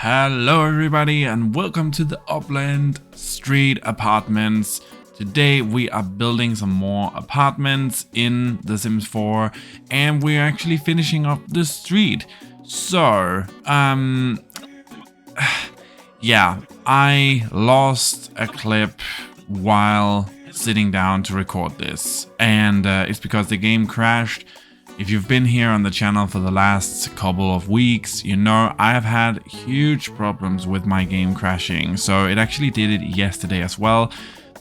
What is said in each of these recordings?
Hello everybody and welcome to the Upland Street Apartments. Today we are building some more apartments in The Sims 4 and we're actually finishing up the street. So, yeah, I lost a clip while sitting down to record this and it's because the game crashed. If you've been here on the channel for the last couple of weeks, you know I have had huge problems with my game crashing. So it actually did it yesterday as well.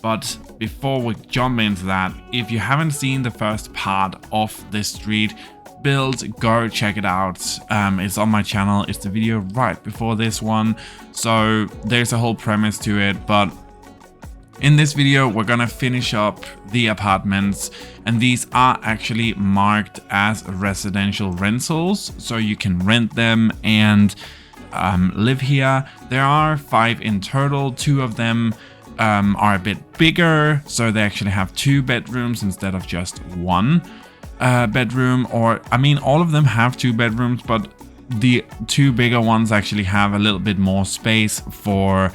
But before we jump into that, if you haven't seen the first part of this street build, go check it out. It's on my channel. It's the video right before this one. So there's a whole premise to it, but in this video, we're gonna finish up the apartments, and these are actually marked as residential rentals, so you can rent them and live here. There are 5 in total. 2 of them are a bit bigger, so they actually have 2 bedrooms instead of just 1 bedroom. Or, I mean, all of them have 2 bedrooms, but the 2 bigger ones actually have a little bit more space for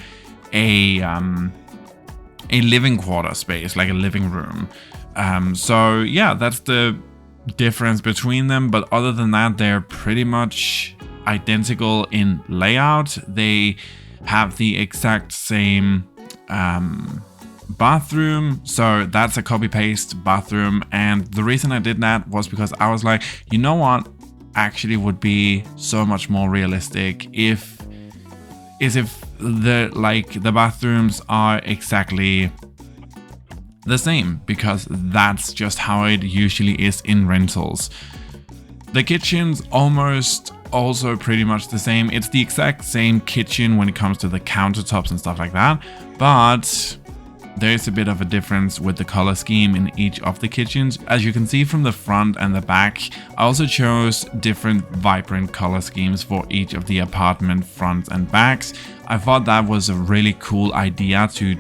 a living quarter space, like a living room. So yeah, that's the difference between them. But other than that, they're pretty much identical in layout. They have the exact same bathroom. So that's a copy paste bathroom. And the reason I did that was because I was like, you know what actually would be so much more realistic if the bathrooms are exactly the same, because that's just how it usually is in rentals. The kitchen's almost also pretty much the same. It's the exact same kitchen when it comes to the countertops and stuff like that, but there's a bit of a difference with the color scheme in each of the kitchens. As you can see from the front and the back, I also chose different vibrant color schemes for each of the apartment fronts and backs. I thought that was a really cool idea to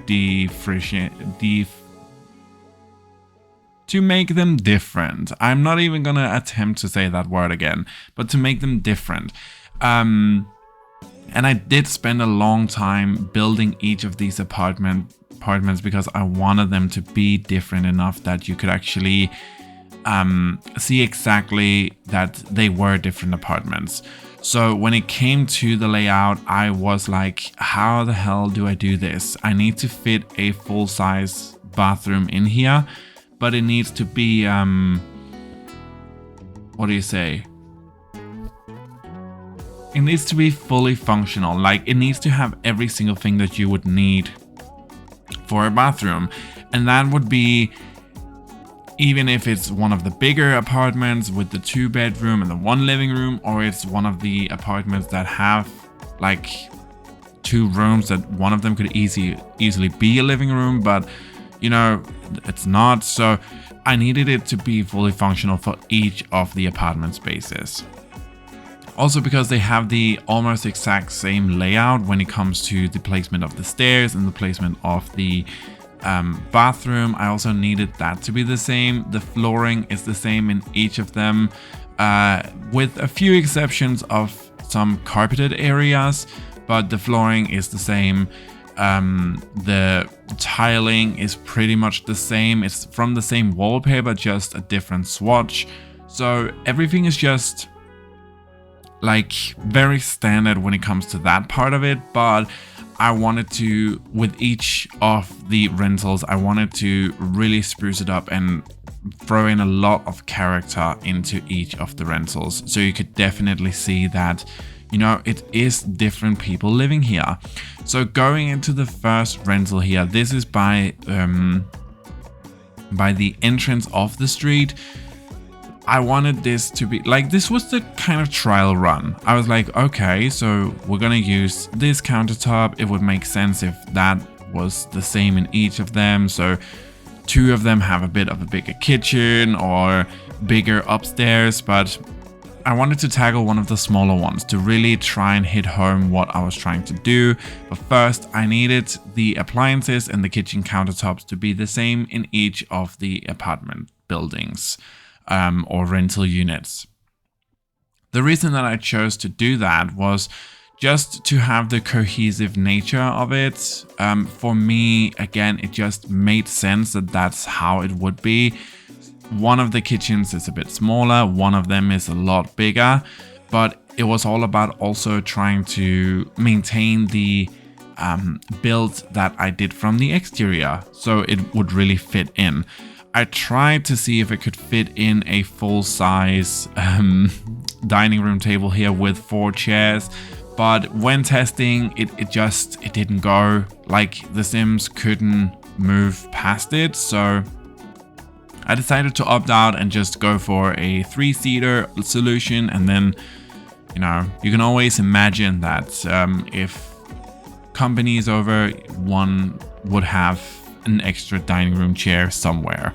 make them different. I'm not even gonna attempt to say that word again, but to make them different. And I did spend a long time building each of these apartments because I wanted them to be different enough that you could actually see exactly that they were different apartments. So when it came to the layout, I was like, how the hell do I do this? I need to fit a full-size bathroom in here, but it needs to be what do you say? It needs to be fully functional. Like, it needs to have every single thing that you would need for a bathroom, and that would be even if it's one of the bigger apartments with the 2 bedroom and the 1 living room, or it's one of the apartments that have like 2 rooms that one of them could easily be a living room, but you know it's not. So I needed it to be fully functional for each of the apartment spaces. Also, because they have the almost exact same layout when it comes to the placement of the stairs and the placement of the bathroom, I also needed that to be the same. The flooring is the same in each of them, with a few exceptions of some carpeted areas, but the flooring is the same. The tiling is pretty much the same. It's from the same wallpaper, just a different swatch. So everything is just like very standard when it comes to that part of it. But I wanted to, with each of the rentals, I wanted to really spruce it up and throw in a lot of character into each of the rentals, so you could definitely see that, you know, it is different people living here. So going into the first rental here, this is by the entrance of the street. I wanted this to be like, this was the kind of trial run. I was like, okay, so we're gonna use this countertop. It would make sense if that was the same in each of them. So 2 of them have a bit of a bigger kitchen or bigger upstairs, but I wanted to tackle one of the smaller ones to really try and hit home what I was trying to do. But first, I needed the appliances and the kitchen countertops to be the same in each of the apartment buildings or rental units. The reason that I chose to do that was just to have the cohesive nature of it. For me, again, it just made sense that that's how it would be. One of the kitchens is a bit smaller, one of them is a lot bigger, but it was all about also trying to maintain the build that I did from the exterior, so it would really fit in. I tried to see if it could fit in a full-size dining room table here with 4 chairs, but when testing, it didn't go. Like, the Sims couldn't move past it, so I decided to opt out and just go for a 3-seater solution. And then, you know, you can always imagine that if company is over, one would have an extra dining room chair somewhere.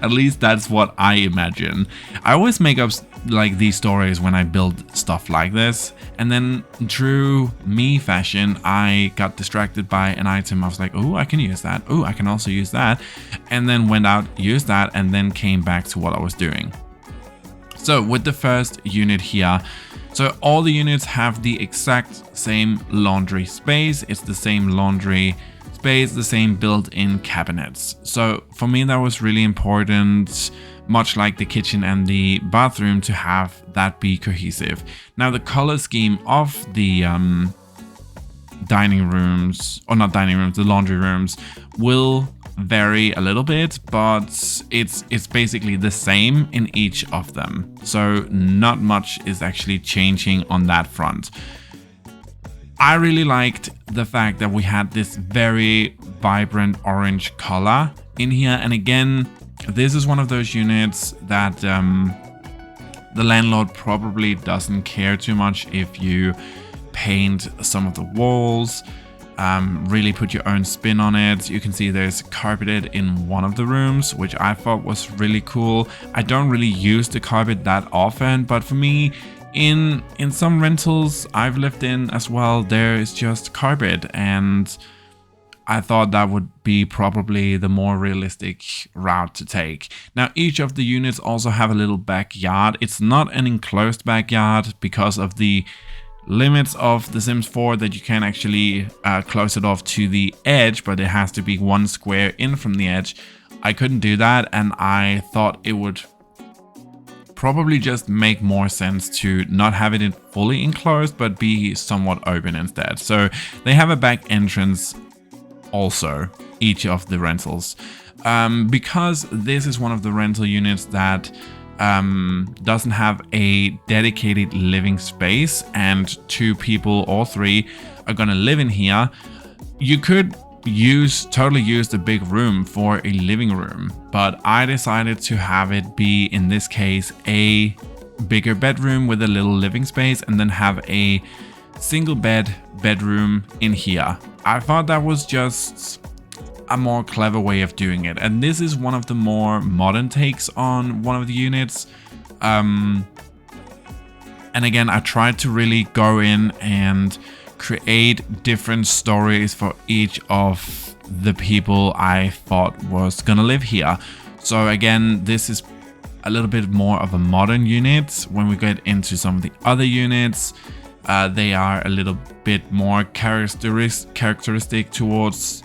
At least that's what I imagine. I always make up like these stories when I build stuff like this, and then true me fashion, I got distracted by an item. I was like, oh, I can use that. Oh, I can also use that. And then went out, used that, and then came back to what I was doing. So with the first unit here, so all the units have the exact same laundry space. It's the same laundry space, the same built-in cabinets. So for me, that was really important, much like the kitchen and the bathroom, to have that be cohesive. Now, the color scheme of the dining rooms, or not dining rooms, the laundry rooms, will vary a little bit, but it's basically the same in each of them. So not much is actually changing on that front. I really liked the fact that we had this very vibrant orange color in here. And again, this is one of those units that the landlord probably doesn't care too much if you paint some of the walls, really put your own spin on it. You can see there's carpeted in one of the rooms, which I thought was really cool. I don't really use the carpet that often, but for me, in some rentals I've lived in as well, there is just carpet, and I thought that would be probably the more realistic route to take. Now, each of the units also have a little backyard. It's not an enclosed backyard because of the limits of The Sims 4 that you can actually close it off to the edge, but it has to be 1 square in from the edge. I couldn't do that, and I thought it would probably just make more sense to not have it fully enclosed, but be somewhat open instead. So they have a back entrance also, each of the rentals. Because this is one of the rental units that doesn't have a dedicated living space, and 2 people or 3 are gonna live in here, you could totally use the big room for a living room, but I decided to have it be, in this case, a bigger bedroom with a little living space, and then have a single bedroom in here. I thought that was just a more clever way of doing it, and this is one of the more modern takes on one of the units. And again, I tried to really go in and create different stories for each of the people I thought was gonna live here. So again, this is a little bit more of a modern unit. When we get into some of the other units, they are a little bit more characteristic towards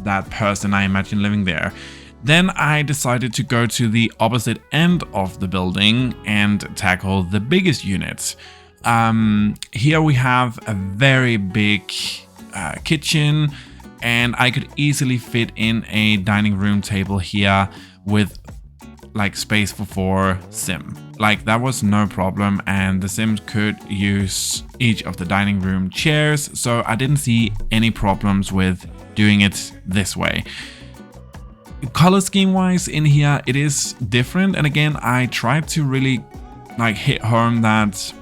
that person I imagine living there. Then I decided to go to the opposite end of the building and tackle the biggest unit. Here we have a very big kitchen, and I could easily fit in a dining room table here with like space for 4 Sim. Like, that was no problem, and the Sims could use each of the dining room chairs, so I didn't see any problems with doing it this way. Color scheme wise in here, it is different, and again, I tried to really like hit home that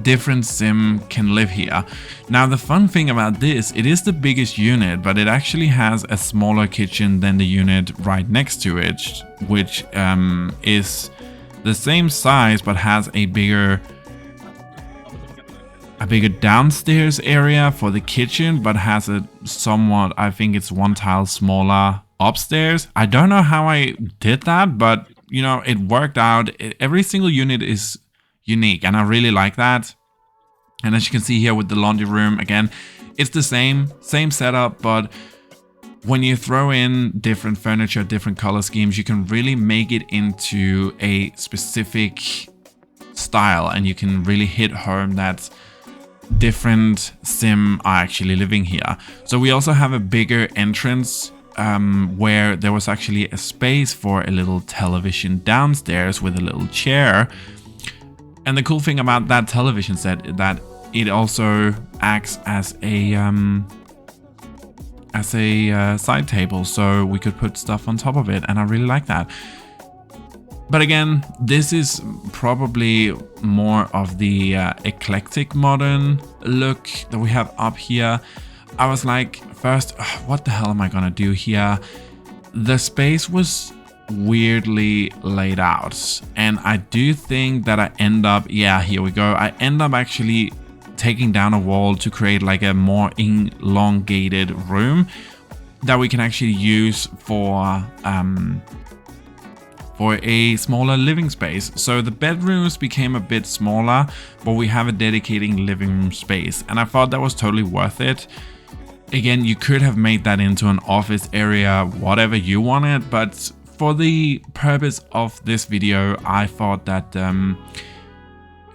different Sim can live here. Now, the fun thing about this, it is the biggest unit, but it actually has a smaller kitchen than the unit right next to it, which is the same size but has a bigger downstairs area for the kitchen, but has a somewhat, I think it's 1 tile smaller upstairs. I don't know how I did that, but you know, it worked out. Every single unit is unique, and I really like that. And as you can see here with the laundry room, again, it's the same setup, but when you throw in different furniture, different color schemes, you can really make it into a specific style, and you can really hit home that different sim are actually living here. So we also have a bigger entrance where there was actually a space for a little television downstairs with a little chair. And the cool thing about that television set is that it also acts as a side table, so we could put stuff on top of it, and I really like that. But again, this is probably more of the eclectic modern look that we have up here. I was like, first, what the hell am I gonna do here? The space was weirdly laid out, and I do think that I end up, yeah, here we go. I end up actually taking down a wall to create like a more elongated room that we can actually use for a smaller living space. So the bedrooms became a bit smaller, but we have a dedicated living room space, and I thought that was totally worth it. Again, you could have made that into an office area, whatever you wanted, but for the purpose of this video, I thought that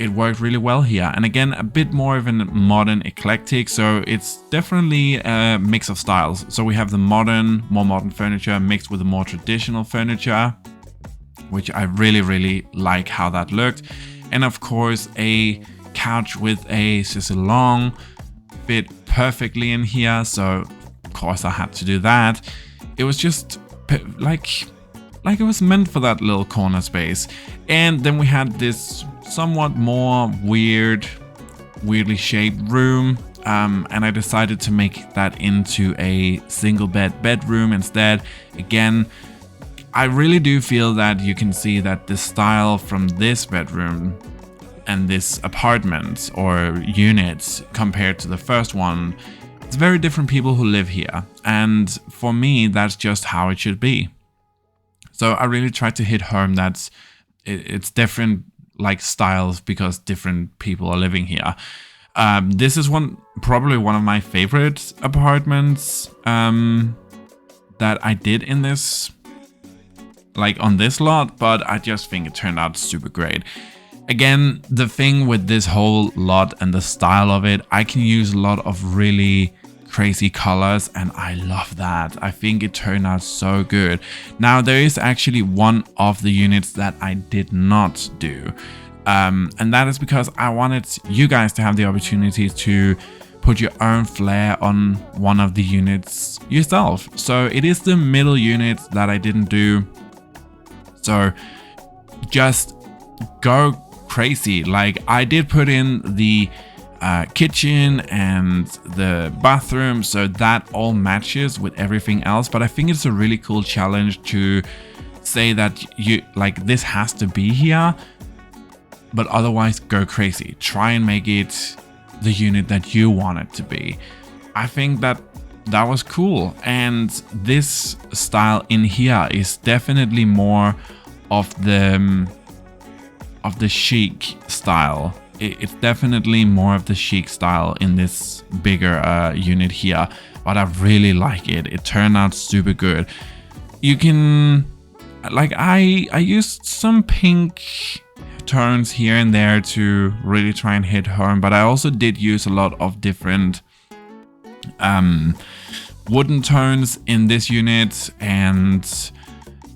it worked really well here. And again, a bit more of a modern eclectic, so it's definitely a mix of styles. So we have the more modern furniture mixed with the more traditional furniture, which I really like how that looked. And of course, a couch with a chaiselong fit perfectly in here, so of course I had to do that. It was just like it was meant for that little corner space. And then we had this somewhat more weirdly shaped room, and I decided to make that into a single bedroom instead. Again, I really do feel that you can see that the style from this bedroom and this apartment or unit compared to the first one, it's very different people who live here, and for me that's just how it should be. So I really tried to hit home that it's different like styles because different people are living here. This is probably one of my favorite apartments that I did in this, like on this lot, but I just think it turned out super great. Again, the thing with this whole lot and the style of it, I can use a lot of really crazy colors, and I love that. I think it turned out so good. Now, there is actually one of the units that I did not do, and that is because I wanted you guys to have the opportunity to put your own flair on one of the units yourself. So it is the middle unit that I didn't do. So just go crazy. Like, I did put in the kitchen and the bathroom, so that all matches with everything else. But I think it's a really cool challenge to say that you like this has to be here, but otherwise go crazy. Try and make it the unit that you want it to be. I think that was cool, and this style in here is definitely more of the chic style. It's definitely more of the chic style in this bigger unit here, but I really like it. It turned out super good. You can, like, I used some pink tones here and there to really try and hit home, but I also did use a lot of different wooden tones in this unit, and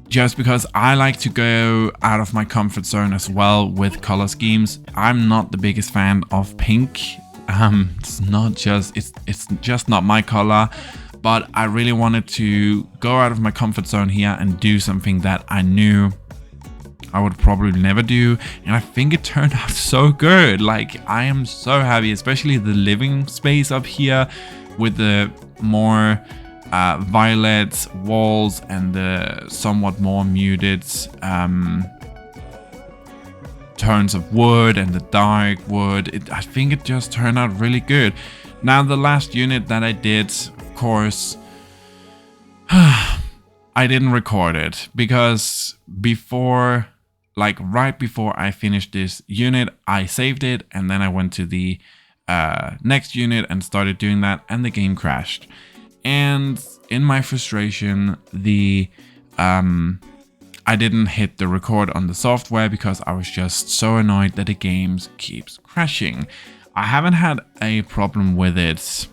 just because I like to go out of my comfort zone as well with color schemes. I'm not the biggest fan of pink. It's just not my color, but I really wanted to go out of my comfort zone here and do something that I knew I would probably never do, and I think it turned out so good. Like, I am so happy, especially the living space up here with the more violet walls and the somewhat more muted tones of wood and the dark wood. I think it just turned out really good. Now, the last unit that I did, of course, I didn't record it because before, like right before I finished this unit, I saved it and then I went to the next unit and started doing that, and the game crashed. And in my frustration, I didn't hit the record on the software because I was just so annoyed that the game keeps crashing. I haven't had a problem with it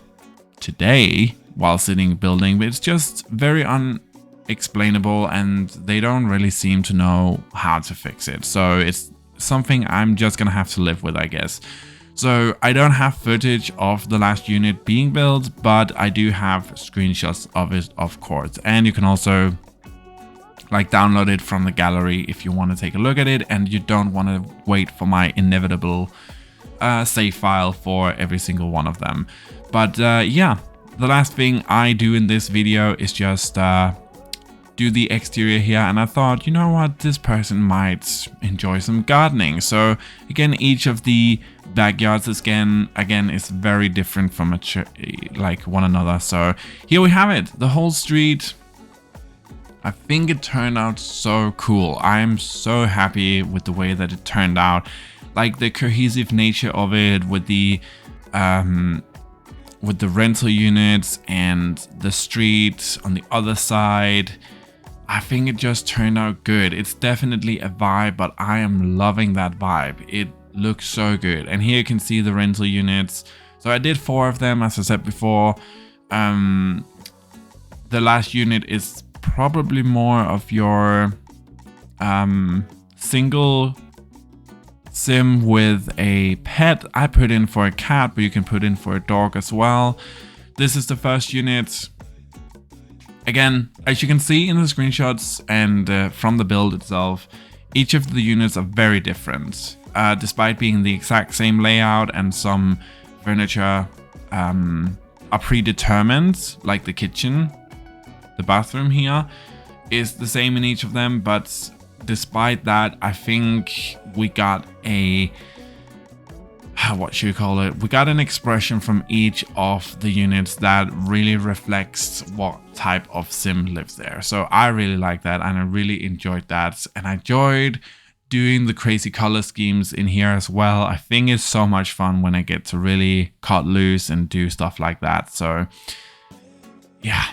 today while sitting building, but it's just very unexplainable and they don't really seem to know how to fix it. So it's something I'm just gonna have to live with, I guess. So I don't have footage of the last unit being built, but I do have screenshots of it, of course. And you can also like download it from the gallery if you want to take a look at it and you don't want to wait for my inevitable save file for every single one of them. But yeah, the last thing I do in this video is just do the exterior here, and I thought, you know what, this person might enjoy some gardening. So again, each of the backyards again is very different from like one another. So here we have it, the whole street. I think it turned out so cool. I'm so happy with the way that it turned out. Like the cohesive nature of it with the rental units and the street on the other side. I think it just turned out good. It's definitely a vibe, but I am loving that vibe. It looks so good. And here you can see the rental units. So I did 4 of them, as I said before. The last unit is probably more of your single sim with a pet. I put in for a cat, but you can put in for a dog as well. This is the first unit. Again, as you can see in the screenshots and from the build itself, each of the units are very different. Despite being the exact same layout and some furniture are predetermined, like the kitchen. The bathroom here is the same in each of them, but despite that, I think we got a, what should you call it? We got an expression from each of the units that really reflects what type of sim lives there. So I really like that and I really enjoyed that. And I enjoyed doing the crazy color schemes in here as well. I think it's so much fun when I get to really cut loose and do stuff like that. So yeah.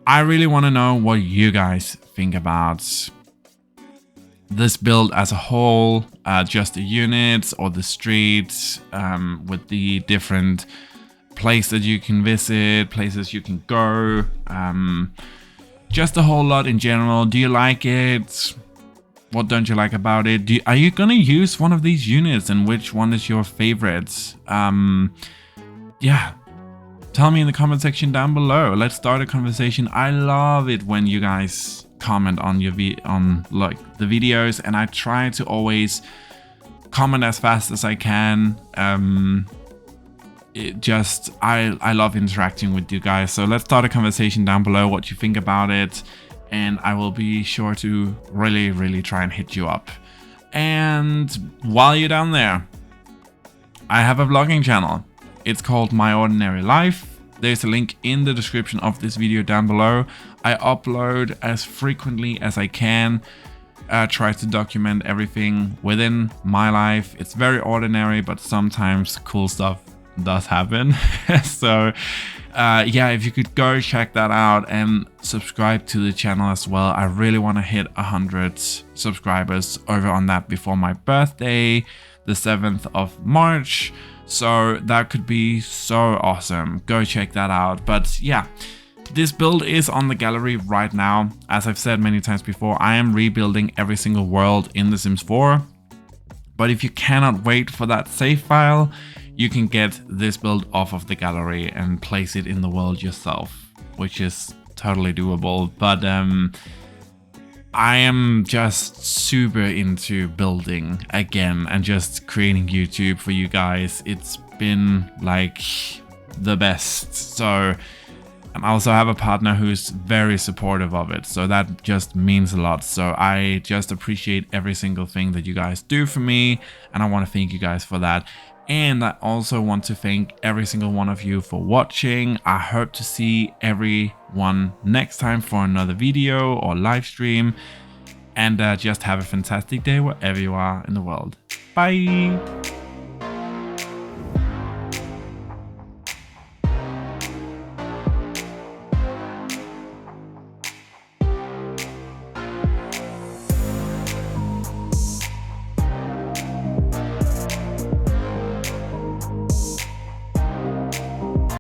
I really want to know what you guys think about this build as a whole, just the units or the streets, with the different places you can visit, places you can go, just a whole lot in general. Do you like it? What don't you like about it? Are you gonna use one of these units, and which one is your favorite? Yeah. Tell me in the comment section down below. Let's start a conversation. I love it when you guys comment on your like the videos, and I try to always comment as fast as I can. I love interacting with you guys. So let's start a conversation down below what you think about it, and I will be sure to really try and hit you up. And while you're down there, I have a vlogging channel. It's called My Ordinary Life. There's a link in the description of this video down below. I upload as frequently as I can. Try to document everything within my life. It's very ordinary, but sometimes cool stuff does happen. So yeah, if you could go check that out and subscribe to the channel as well. I really want to hit 100 subscribers over on that before my birthday, the 7th of March. So that could be so awesome. Go check that out. But yeah, this build is on the gallery right now. As I've said many times before, I am rebuilding every single world in The Sims 4. But if you cannot wait for that save file, you can get this build off of the gallery and place it in the world yourself, which is totally doable. But I am just super into building again and just creating YouTube for you guys. It's been like the best. So I also have a partner who's very supportive of it. So that just means a lot. So I just appreciate every single thing that you guys do for me. And I want to thank you guys for that. And I also want to thank every single one of you for watching. I hope to see everyone next time for another video or live stream. And just have a fantastic day wherever you are in the world. Bye!